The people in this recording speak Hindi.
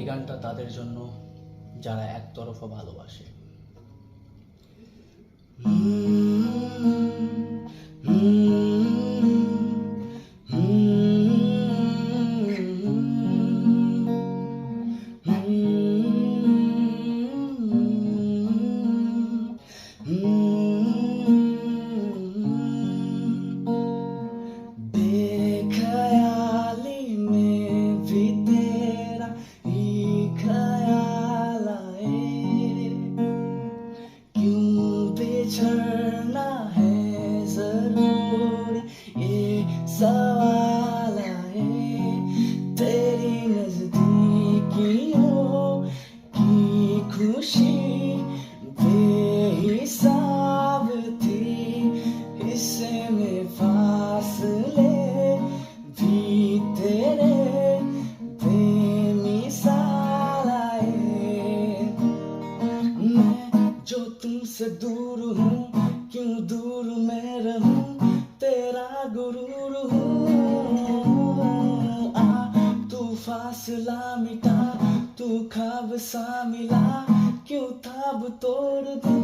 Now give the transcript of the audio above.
এই গানটা তাদের জন্য যারা একতরফা ভালোবাসে। बेख्याली में भी तेरा ही ख्याल आए, क्यों बिछड़ना है जरूरी ये सवाल आए। तेरी नजदीकियों की खुशी बेहिसाब थी, हिस्से में फासले भी तेरे बेमिसाल आए। मैं जो तुमसे दूर हूँ, क्यों दूर मैं रहूँ, तेरा गुरूर हूँ। आ तू फासला मिटा, तू ख्वाब सा मिला, क्यों ख्वाब तोड़ दूँ।